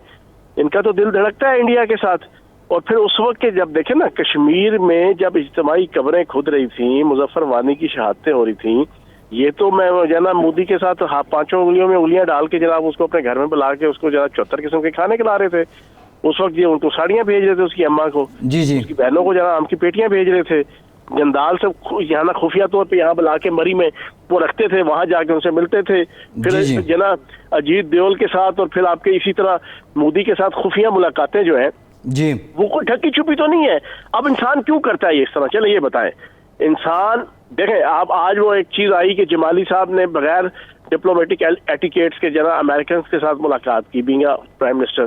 ان کا تو دل دھڑکتا ہے انڈیا کے ساتھ. اور پھر اس وقت کے جب دیکھیں نا، کشمیر میں جب اجتماعی قبریں کھد رہی تھیں، مظفر وانی کی شہادتیں ہو رہی تھیں، یہ تو میں جناب مودی کے ساتھ 5 انگلیوں میں انگلیاں ڈال کے جناب اس کو اپنے گھر میں بلا کے اس کو جناب 74 قسم کے کھانے کھلا رہے تھے. اس وقت یہ ان کو ساڑیاں بھیج رہے تھے، اس کی اماں کو، اس کی بہنوں کو جناب آم کی پیٹیاں بھیج رہے تھے. جندال سے یہاں خفیہ طور پہ یہاں بلا کے مری میں وہ رکھتے تھے، وہاں جا کے ان سے ملتے تھے. پھر جناب اجیت دیول کے ساتھ اور پھر آپ کے اسی طرح مودی کے ساتھ خفیہ ملاقاتیں جو ہیں جی وہ کوئی ڈھکی چھپی تو نہیں ہے. اب انسان کیوں کرتا ہے یہ اس طرح؟ چلیں یہ بتائیں. انسان دیکھیں، آپ آج وہ ایک چیز آئی کہ جمالی صاحب نے بغیر ڈپلومیٹک ایٹیکیٹس کے جناب امریکنز کے ساتھ ملاقات کی، بینگ پرائم منسٹر.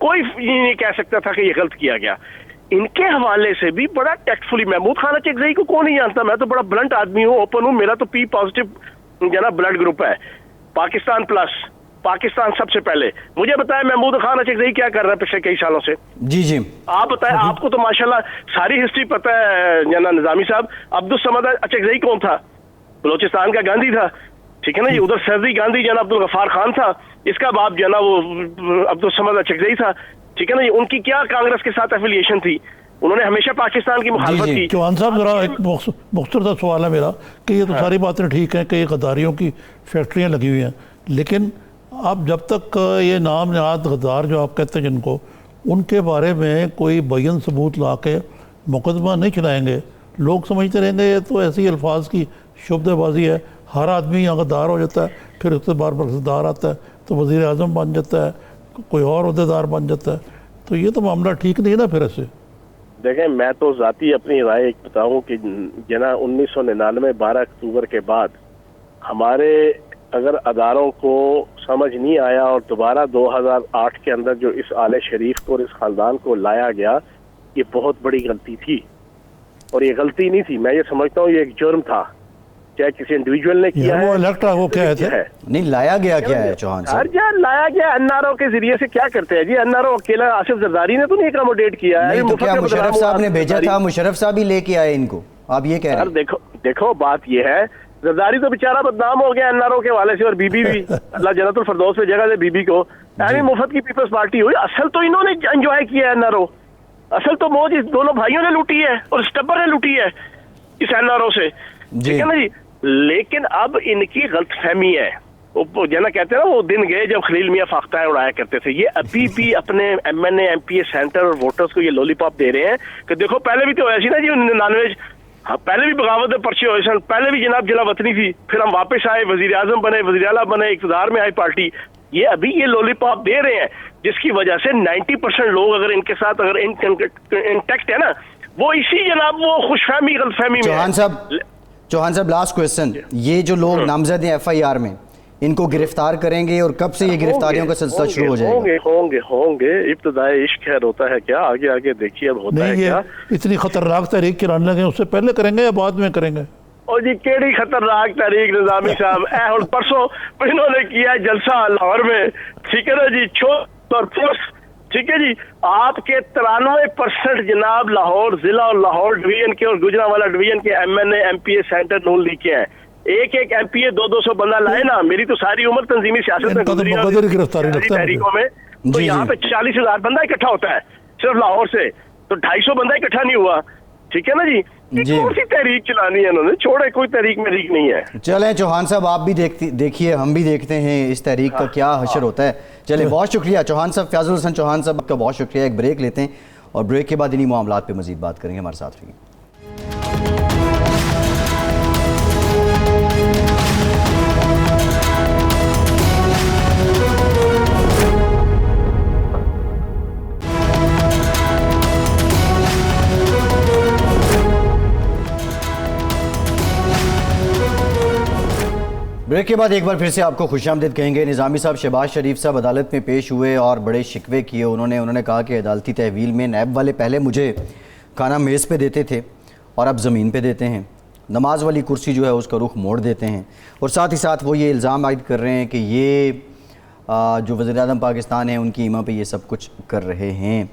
کوئی یہ نہیں کہہ سکتا تھا کہ یہ غلط کیا گیا. ان کے حوالے سے بھی بڑا ٹیکٹفلی, محمود خان اچکزئی کو کون نہیں جانتا, میں تو بڑا بلنٹ آدمی ہوں, اوپن ہوں, میرا تو پی پازیٹیو جو ہے نا بلڈ گروپ ہے, پاکستان پلس, پاکستان سب سے پہلے. مجھے بتائیں محمود خان اچکزئی کیا کر رہا ہے پچھلے کئی سالوں سے؟ جی آپ بتائیں, آپ کو تو ماشاءاللہ ساری ہسٹری پتہ ہے جناب نظامی صاحب. عبدالصمد اچکزئی کون تھا؟ بلوچستان کا گاندھی تھا, ٹھیک ہے نا جی. ادھر سردی گاندھی جو ہے نا عبدالغفار خان تھا, اس کا باپ جو ہے نا وہ عبدالصمد اچکزئی تھا, ٹھیک ہے نا جی. ان کی کیا کانگریس کے ساتھ ایفیلیشن تھی؟ انہوں نے ہمیشہ پاکستان کی مخالفت کی. چوہان صاحب ذرا ایک مختصر سا سوال ہے میرا کہ یہ تو ساری باتیں ٹھیک ہیں کہ یہ غداریوں کی فیکٹریاں لگی ہوئی ہیں, لیکن اب جب تک یہ نام نہاد غدار جو آپ کہتے ہیں جن کو, ان کے بارے میں کوئی بین ثبوت لا کے مقدمہ نہیں چلائیں گے, لوگ سمجھتے رہیں گے یہ تو ایسی الفاظ کی شبدہ بازی ہے, ہر آدمی یہاں غدار ہو جاتا ہے, پھر اس کے بار پر غدار آتا ہے تو وزیر اعظم بن جاتا ہے, کوئی اور عہدیدار بن جاتا ہے, تو یہ تو معاملہ ٹھیک نہیں ہے نا پھر ایسے. دیکھیں میں تو ذاتی اپنی رائے ایک بتاؤں کہ جنا 1999 12 اکتوبر کے بعد ہمارے اگر اداروں کو سمجھ نہیں آیا اور دوبارہ 2008 کے اندر جو اس آل شریف کو اور اس خاندان کو لایا گیا, یہ بہت بڑی غلطی تھی. اور یہ غلطی نہیں تھی, میں یہ سمجھتا ہوں یہ ایک جرم تھا, چاہے کسی انڈیویجول نے کیا ہے. وہ الیکٹرا وہ کیا ہے نہیں لایا گیا کیا ہے چوہان صاحب؟ ہر جگہ لایا گیا این آر او کے ذریعے سے. کیا کرتے ہیں جی این آر او اکیلا آصف زرداری نے تو نہیں اکاموڈیٹ کیا ہے. نہیں تو کیا مشرف صاحب نے بھیجا تھا, مشرف صاحب ہی لے کے آئے ان کو, آپ یہ کہہ رہے ہیں؟ دیکھو بات یہ ہے, زرداری تو بیچارہ بدنام ہو گیا این آر او کے حوالے سے, اور بی بی بھی اللہ جنت الفردوس میں جگہ دے بی بی کو. یعنی مفت کی پیپلز پارٹی ہوئی, اصل تو انہوں نے انجوائے کیا ہے این آر او, اصل تو موج اس دونوں بھائیوں نے لوٹی ہے اور اسٹبر نے لوٹی ہے اس این آر او سے, ٹھیک ہے نا جی. لیکن اب ان کی غلط فہمی ہے, وہ جو نا کہتے ہیں نا وہ دن گئے جب خلیل میاں فاختہ اڑایا کرتے تھے. یہ ابھی بھی اپنے M N A M P A centre اور ووٹرز کو یہ لولی پاپ دے رہے ہیں کہ دیکھو پہلے بھی تو ایسی نا جی 99, پہلے بھی بغاوت پرچے ہوئے سن, پہلے بھی جناب جلا وطنی تھی, پھر ہم واپس آئے, وزیر اعظم بنے, وزیر اعلیٰ بنے, اقتدار میں آئی پارٹی. یہ ابھی یہ لولی پاپ دے رہے ہیں جس کی وجہ سے 90% لوگ اگر ان کے ساتھ اگر انٹیکٹ ہے نا, وہ اسی جناب وہ خوش فہمی غلط فہمی میں. چوہان صاحب لاسٹ کوئسچن, یہ جو لوگ نامزد ہیں ایف آئی آر میں, ان کو گرفتار کریں گے اور کب سے یہ گرفتاریوں کا سلسلہ شروع ہو جائے گا؟ ہوں گے. ابتدائی عشق خیر ہوتا ہے کیا, آگے دیکھیے اب ہوتا ہے کیا. اتنی خطرناک تحریک چلانے لگے, اس سے پہلے کریں گے یا بعد میں کریں گے؟ اور جی کیڑی خطرناک تحریک نظامی صاحب, اور پرسوں انہوں نے کیا جلسہ لاہور میں, ٹھیک ہے نا جی, اور ٹھیک ہے جی. آپ کے 93% جناب لاہور ضلع اور لاہور ڈویژن کے اور گجرانوالہ ڈویژن کے M N A M P A senator Noon league کے ہیں. ایک ایم پی اے 200 بندہ لائے نا, میری تو ساری عمر تنظیمی سیاست میں تحریکوں میں, تو یہاں پہ 40,000 بندہ اکٹھا ہوتا ہے صرف لاہور سے, تو 250 بندہ اکٹھا نہیں ہوا, ٹھیک ہے نا جی. کون سی تحریک چلانی ہے انہوں نے, چھوڑے کوئی تحریک محریک نہیں ہے. چلیں چوہان صاحب آپ بھی دیکھیے, ہم بھی دیکھتے ہیں اس تحریک کا کیا حشر ہوتا ہے. چلیں بہت شکریہ چوہان صاحب, فیاض الحسن چوہان صاحب کا بہت شکریہ. ایک بریک لیتے ہیں اور بریک کے بعد انہی معاملات پہ مزید بات کریں گے. ہمارے ساتھ رہیے. بریک کے بعد ایک بار پھر سے آپ کو خوش آمدید کہیں گے. نظامی صاحب شہباز شریف صاحب عدالت میں پیش ہوئے اور بڑے شکوے کیے. انہوں نے کہا کہ عدالتی تحویل میں نیب والے پہلے مجھے کھانا میز پہ دیتے تھے اور اب زمین پہ دیتے ہیں, نماز والی کرسی جو ہے اس کا رخ موڑ دیتے ہیں, اور ساتھ ہی ساتھ وہ یہ الزام عائد کر رہے ہیں کہ یہ جو وزیر اعظم پاکستان ہیں ان کی ایما پہ یہ سب کچھ کر رہے ہیں.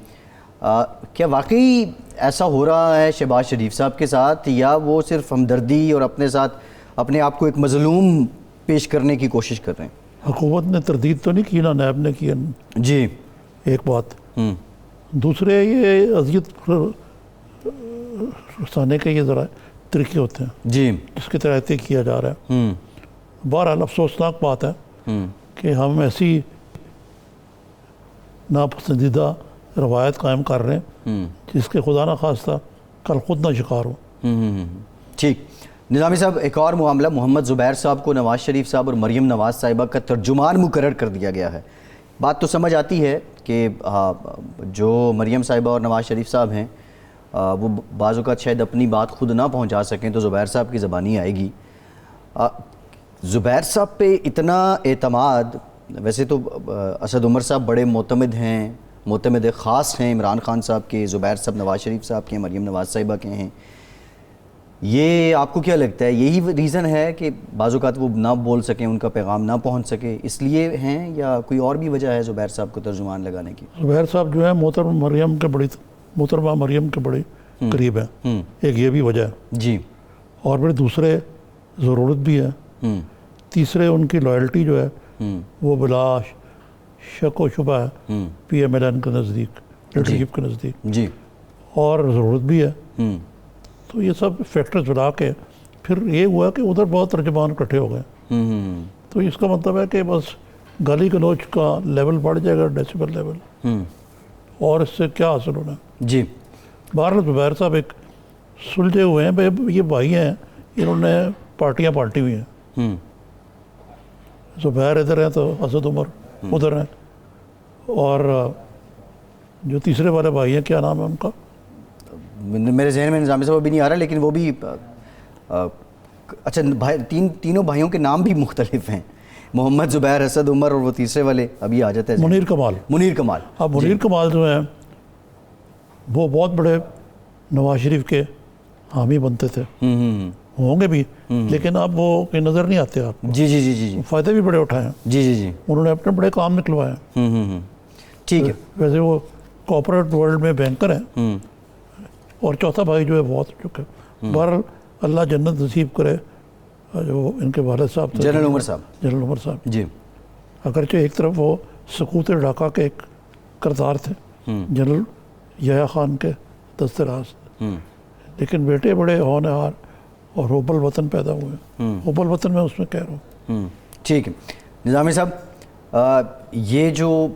کیا واقعی ایسا ہو رہا ہے شہباز شریف صاحب کے ساتھ, یا وہ صرف ہمدردی اور اپنے ساتھ اپنے آپ کو ایک مظلوم پیش کرنے کی کوشش کر رہے ہیں؟ حکومت نے تردید تو نہیں کی نا, نیب نے کیا جی ایک بات. دوسرے یہ اذیت رسانے کے یہ ذرا طریقے ہوتے ہیں جی, جس کے تحت کیا جا رہا ہے. بہرحال افسوسناک بات ہے کہ ہم ایسی ناپسندیدہ روایت قائم کر رہے ہیں جس کے خدا نہ خواستہ کل خود نہ شکار ہو. ٹھیک. نظامی صاحب ایک اور معاملہ, محمد زبیر صاحب کو نواز شریف صاحب اور مریم نواز صاحبہ کا ترجمان مقرر کر دیا گیا ہے. بات تو سمجھ آتی ہے کہ جو مریم صاحبہ اور نواز شریف صاحب ہیں وہ بعض اوقات شاید اپنی بات خود نہ پہنچا سکیں تو زبیر صاحب کی زبانی آئے گی. زبیر صاحب پہ اتنا اعتماد, ویسے تو اسد عمر صاحب بڑے معتمد ہیں معتمد خاص ہیں عمران خان صاحب کے, زبیر صاحب نواز شریف صاحب کے, مریم نواز صاحبہ کے ہیں. یہ آپ کو کیا لگتا ہے یہی ریزن ہے کہ بعض اوقات وہ نہ بول سکیں, ان کا پیغام نہ پہنچ سکے, اس لیے ہیں یا کوئی اور بھی وجہ ہے زبیر صاحب کو ترجمان لگانے کی؟ زبیر صاحب جو ہے محترمہ مریم کے بڑے قریب ہیں, ایک یہ بھی وجہ ہے جی, اور پھر دوسرے ضرورت بھی ہے, تیسرے ان کی لائلٹی جو ہے وہ بلا شک و شبہ ہے پی ایم ایل این کے نزدیک, لیڈرشپ کے نزدیک جی, اور ضرورت بھی ہے. تو یہ سب فیکٹرز ملا کے پھر یہ ہوا کہ ادھر بہت ترجمان اکٹھے ہو گئے. تو اس کا مطلب ہے کہ بس گالی گلوچ کا لیول بڑھ جائے گا, ڈیسیبل لیول, اور اس سے کیا حاصل ہونا ہے. جی, بہرحال زبیر صاحب ایک سلجھے ہوئے ہیں, بھائی یہ بھائی ہیں, انہوں نے پارٹیاں پالٹی ہوئی ہیں. زبیر ادھر ہیں تو اسد عمر ادھر ہیں, اور جو تیسرے والے بھائی ہیں کیا نام ہے ان کا, میرے ذہن میں نظامی صاحب ابھی نہیں آ رہا, لیکن وہ بھی اچھا تینوں بھائیوں کے نام بھی مختلف ہیں, محمد, زبیر, اسد عمر, اور وہ تیسرے والے ابھی آ جاتے ہیں منیر کمال. اب منیر کمال جو ہیں وہ بہت بڑے نواز شریف کے حامی بنتے تھے, ہوں گے بھی, لیکن اب وہ کہیں نظر نہیں آتے آپ کو. جی جی جی جی, فائدے بھی بڑے اٹھائے ہیں. جی جی جی, انہوں نے اپنے بڑے کام نکلوائے ہیں. ٹھیک ہے. ویسے وہ کارپوریٹ ورلڈ میں بینکر ہیں, اور چوتھا بھائی جو ہے بہت چکے. بہرحال اللہ جنت نصیب کرے جو ان کے والد صاحب تھے, جنرل عمر صاحب. جی, اگرچہ ایک طرف وہ سقوط ڈھاکہ کے ایک کردار تھے, جنرل یحییٰ خان کے دست راست, لیکن بیٹے بڑے ہونہار اور حب الوطن پیدا ہوئے. حب الوطن میں اس میں کہہ رہا ہوں. ٹھیک ہے نظامی صاحب, یہ جو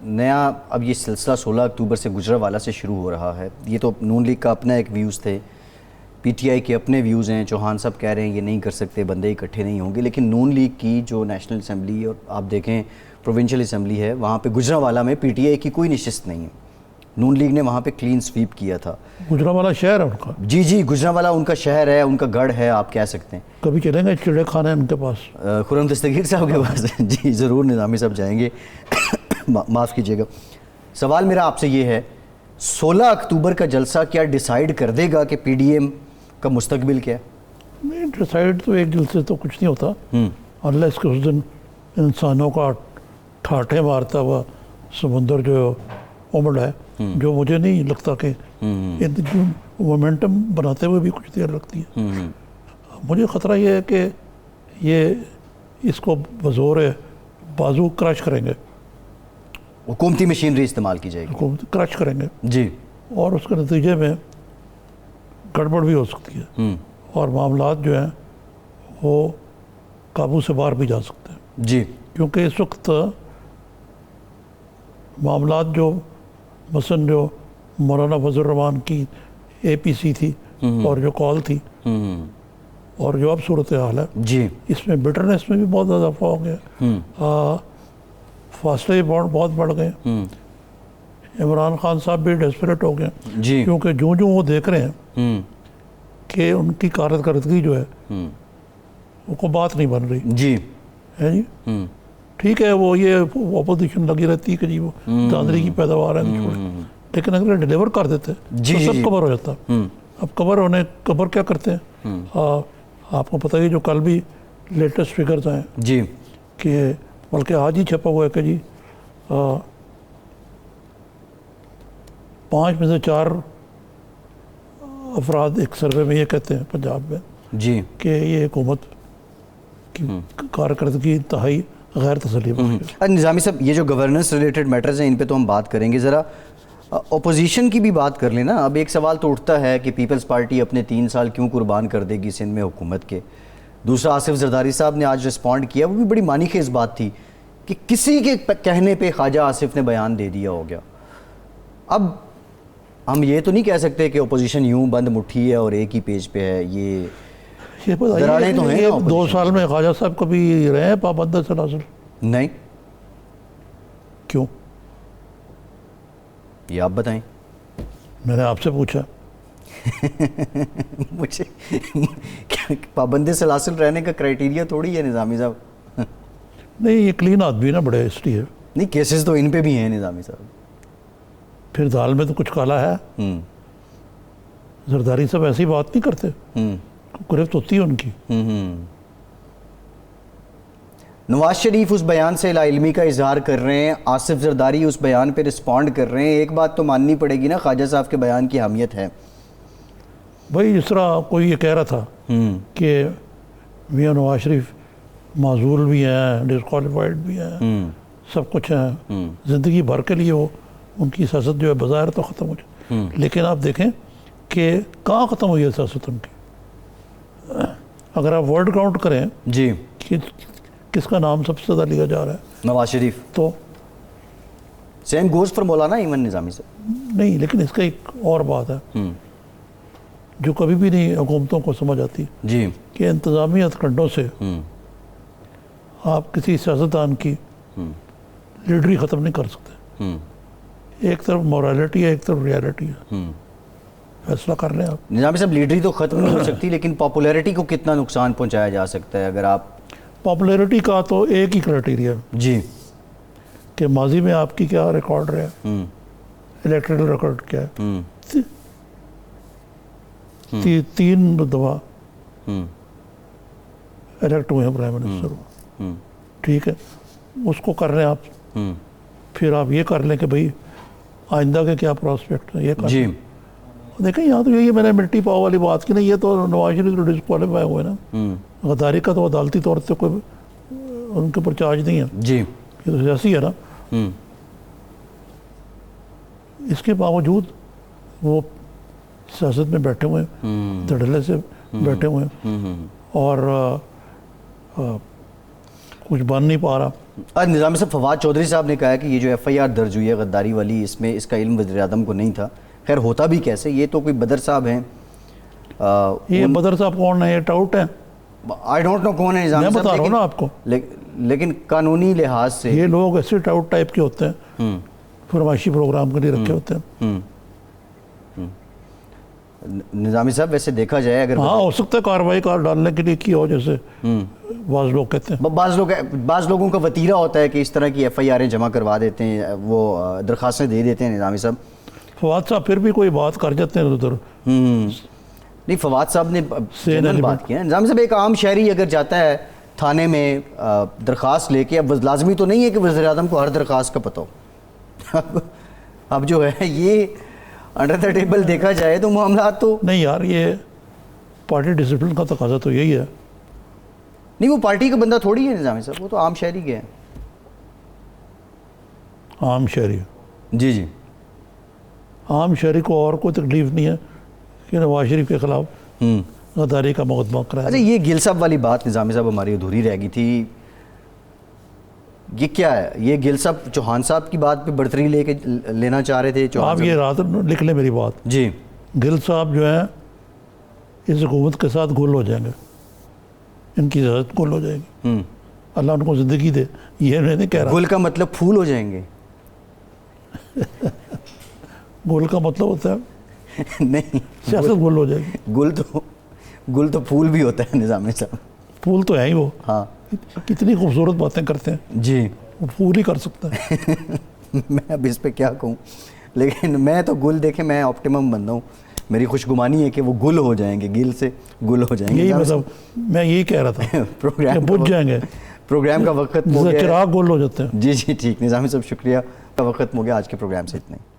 نیا اب یہ سلسلہ 16 اکتوبر سے گجرانوالہ سے شروع ہو رہا ہے, یہ تو نون لیگ کا اپنا ایک ویوز تھے, پی ٹی آئی کے اپنے ویوز ہیں, چوہان صاحب کہہ رہے ہیں یہ نہیں کر سکتے, بندے اکٹھے نہیں ہوں گے, لیکن نون لیگ کی جو نیشنل اسمبلی اور آپ دیکھیں پروونشل اسمبلی ہے, وہاں پہ گجرانوالہ میں پی ٹی آئی کی کوئی نشست نہیں ہے. نون لیگ نے وہاں پہ کلین سویپ کیا تھا. گجرانوالہ شہر ہے ان کا. جی جی, گجرانوالہ ان کا شہر ہے, ان کا گڑھ ہے, آپ کہہ سکتے ہیں. کبھی چلیں گے چڑے خانے ان کے پاس, خرم دستگیر صاحب کے پاس؟ جی ضرور نظامی صاحب جائیں گے, معاف کیجیے گا. سوال میرا آپ سے یہ ہے, 16 اکتوبر کا جلسہ کیا ڈیسائیڈ کر دے گا کہ پی ڈی ایم کا مستقبل کیا ہے؟ نہیں, ڈیسائیڈ تو ایک جلسے تو کچھ نہیں ہوتا, انلیس کہ اس دن انسانوں کا ٹھاٹھے مارتا ہوا سمندر جو امڑ ہے, جو مجھے نہیں لگتا کہ مومنٹم بناتے ہوئے بھی کچھ دیر لگتی ہے. مجھے خطرہ یہ ہے کہ یہ اس کو بزور بازو کرش کریں گے, حکومتی مشینری استعمال کی جائے گی, حکومت کرش کریں گے جی, اور اس کے نتیجے میں گڑبڑ بھی ہو سکتی ہے, اور معاملات جو ہیں وہ قابو سے باہر بھی جا سکتے ہیں. جی, کیونکہ اس وقت معاملات جو مثلاً جو مولانا فضل الرحمان کی اے پی سی تھی اور جو کال تھی اور جو اب صورتحال ہے, جی, اس میں بٹرنس میں بھی بہت زیادہ اضافہ ہو گیا, فاصلے بہت بڑھ گئے. عمران خان صاحب بھی ڈیسپریٹ ہو گئے, جی, کیونکہ جو وہ دیکھ رہے ہیں کہ ان کی کارکردگی جو ہے وہ کو بات نہیں بن رہی. جی, ہے جی, ٹھیک ہے وہ یہ اپوزیشن لگی رہتی ہے کہ جی وہ داندری کی پیداوار ہے, لیکن اگر ڈیلیور کر دیتے تو سب کور ہو جاتا. اب کور کیا کرتے ہیں, آپ کو پتہ ہی جو کل بھی لیٹسٹ فگرز آئے جی, کہ بلکہ آج ہی چھپا ہوا ہے کہ جی 5 میں سے 4 افراد ایک سروے میں یہ کہتے ہیں پنجاب میں جی, کہ یہ حکومت کی کارکردگی انتہائی غیر تسلی بخش ہے. نظامی صاحب, یہ جو گورننس ریلیٹڈ میٹرز ہیں ان پہ تو ہم بات کریں گے, ذرا اپوزیشن کی بھی بات کر لیں نا. اب ایک سوال تو اٹھتا ہے کہ پیپلز پارٹی اپنے 3 سال کیوں قربان کر دے گی سندھ میں حکومت کے. دوسرا, آصف زرداری صاحب نے آج رسپونڈ کیا, وہ بھی بڑی معنی خیز بات تھی کہ کسی کے کہنے پہ خواجہ آصف نے بیان دے دیا ہو گیا. اب ہم یہ تو نہیں کہہ سکتے کہ اپوزیشن یوں بند مٹھی ہے اور ایک ہی پیج پہ ہے. یہ دراڑیں تو ہیں. 2 سال میں خواجہ صاحب کبھی رہے ہیں پابند سلاسل؟ نہیں. کیوں؟ یہ آپ بتائیں. میں نے آپ سے پوچھا. مجھے پابند سلاسل رہنے کا کرائٹیریا تھوڑی ہے نظامی صاحب. نہیں, یہ کلین آدمی نا, بڑے اس لیے. نہیں, کیسز تو ان پہ بھی ہیں نظامی صاحب. پھر دال میں تو کچھ کالا ہے. زرداری صاحب ایسی بات نہیں کرتے, گرفت ہوتی ہے ان کی. نواز شریف اس بیان سے لا علمی کا اظہار کر رہے ہیں, آصف زرداری اس بیان پہ رسپونڈ کر رہے ہیں. ایک بات تو ماننی پڑے گی نا, خواجہ صاحب کے بیان کی اہمیت ہے. بھائی جس طرح کوئی یہ کہہ رہا تھا کہ میاں نواز شریف معزول بھی ہیں, ڈسکوالیفائڈ بھی ہیں, سب کچھ ہیں, زندگی بھر کے لیے وہ ان کی سیاست جو ہے بظاہر تو ختم ہو جائے, لیکن آپ دیکھیں کہ کہاں ختم ہوئی ہے سیاست ان کی. اگر آپ ورڈ کاؤنٹ کریں جی, کہ کس کا نام سب سے زیادہ لیا جا رہا ہے, نواز شریف. تو سیم گوز فار مولانا ایمن نظامی سے. نہیں, لیکن اس کا ایک اور بات ہے جو کبھی بھی نہیں حکومتوں کو سمجھ آتی, جی, کہ انتظامی ہتھکنڈوں سے آپ کسی سیاستدان کی لیڈری ختم نہیں کر سکتے. ایک طرف مورالٹی ہے, ایک طرف ریالٹی ہے, فیصلہ کر لیں آپ. نظامی صاحب لیڈری تو ختم نہیں ہو سکتی, لیکن پاپولیرٹی کو کتنا نقصان پہنچایا جا سکتا ہے اگر آپ. پاپولیرٹی کا تو ایک ہی کرائٹیریا جی, کہ ماضی میں آپ کی کیا ریکارڈ رہا ہے, الیکٹرل ریکارڈ کیا ہے. 3 دفعہ الیکٹ ہوئے ہیں پرائم منسٹر, ٹھیک ہے, اس کو کر رہے ہیں آپ. پھر آپ یہ کر لیں کہ بھئی آئندہ کے کیا پراسپیکٹ ہے, یہ کر جی, لیں. دیکھیں یہاں تو یہی میں نے ملٹی پاؤ والی بات کی نا, یہ تو نواز شریف تو ڈسکوالیفائی ہوئے نا. غداری کا تو عدالتی طور سے کوئی ان کے اوپر چارج نہیں ہے, جی, یہ تو سیاسی ہے نا. اس کے باوجود وہ سیاست میں بیٹھے ہوئے ہیں, دھڑلے سے بیٹھے ہوئے ہیں, اور کچھ بن نہیں پا رہا. نظامی صاحب, فواد چودھری صاحب نے کہا کہ یہ جو ایف آئی آر درج ہوئی ہے غداری والی, اس میں اس کا علم وزیر اعظم کو نہیں تھا. خیر ہوتا بھی کیسے, یہ تو کوئی بدر صاحب ہیں. یہ بدر صاحب کون ہے, یہ ٹاؤٹ ہیں, آئی ڈونٹ نو کون ہے نظامی میں صاحب, بتا رہا ہوں نا آپ کو. لیکن قانونی لحاظ سے یہ لوگ ایسے ٹاؤٹ ٹائپ کے ہوتے ہیں, فرمائشی پروگرام کے لیے رکھے ہوتے ہیں. نظامی صاحب ویسے دیکھا جائے اگر ہاں, ہو سکتا ہے کارروائی کار ڈالنے کے لیے کی ہو, جیسے بعض لوگ کہتے ہیں. بعض لوگوں کا وتیرہ ہوتا ہے کہ اس طرح کی ایف آئی آریں جمع کروا دیتے ہیں, وہ درخواستیں دے دیتے ہیں. نظامی صاحب, فواد صاحب پھر بھی کوئی بات کر جاتے ہیں ادھر. نہیں, فواد صاحب نے جنرل بات کی ہے. نظامی صاحب, ایک عام شہری اگر جاتا ہے تھانے میں درخواست لے کے, اب لازمی تو نہیں ہے کہ وزیر اعظم کو ہر درخواست کا پتہ ہو. اب جو ہے یہ انڈر دا ٹیبل دیکھا جائے تو معاملات تو نہیں یار, یہ پارٹی ڈسپلن کا تقاضا تو یہی ہے. نہیں, وہ پارٹی کا بندہ تھوڑی ہے نظامی صاحب, وہ تو عام شہری کے ہیں. عام شہری, جی جی, عام شہری کو اور کوئی تکلیف نہیں ہے کہ نواز شریف کے خلاف غداری کا مقدمہ کرائے. اچھا, یہ گل صاحب والی بات نظامی صاحب ہماری ادھوری رہ گئی تھی. یہ کیا ہے, یہ گل صاحب چوہان صاحب کی بات پہ برتری لے کے لینا چاہ رہے تھے؟ آپ یہ رات لکھ لیں میری بات. جی, گل صاحب جو ہیں اس حکومت کے ساتھ گل ہو جائیں گے, ان کی ضرورت گل ہو جائے گی. اللہ ان کو زندگی دے, یہ نہیں کہہ رہا. گل کا مطلب پھول ہو جائیں گے؟ گل کا مطلب ہوتا ہے نہیں, سیاست گل ہو جائے گی. گل تو پھول بھی ہوتا ہے نظامی صاحب. پھول تو ہے ہی وہ. ہاں, کتنی خوبصورت باتیں کرتے ہیں. جی, وہ پھول ہی کر سکتا ہے. میں اب اس پہ کیا کہوں, لیکن میں تو گل دیکھے میں آپٹیمم بندہ ہوں. میری خوشگمانی ہے کہ وہ گل ہو جائیں گے, گل سے گل ہو جائیں گے. یہی مطلب میں یہی کہہ رہا تھا, پروگرام بجھ جائیں گے. پروگرام کا وقت ہو گیا, چراغ گل ہو جاتے ہیں. جی جی ٹھیک. نظامی صاحب شکریہ, کا وقت ہو گیا. آج کے پروگرام سے اتنا ہی.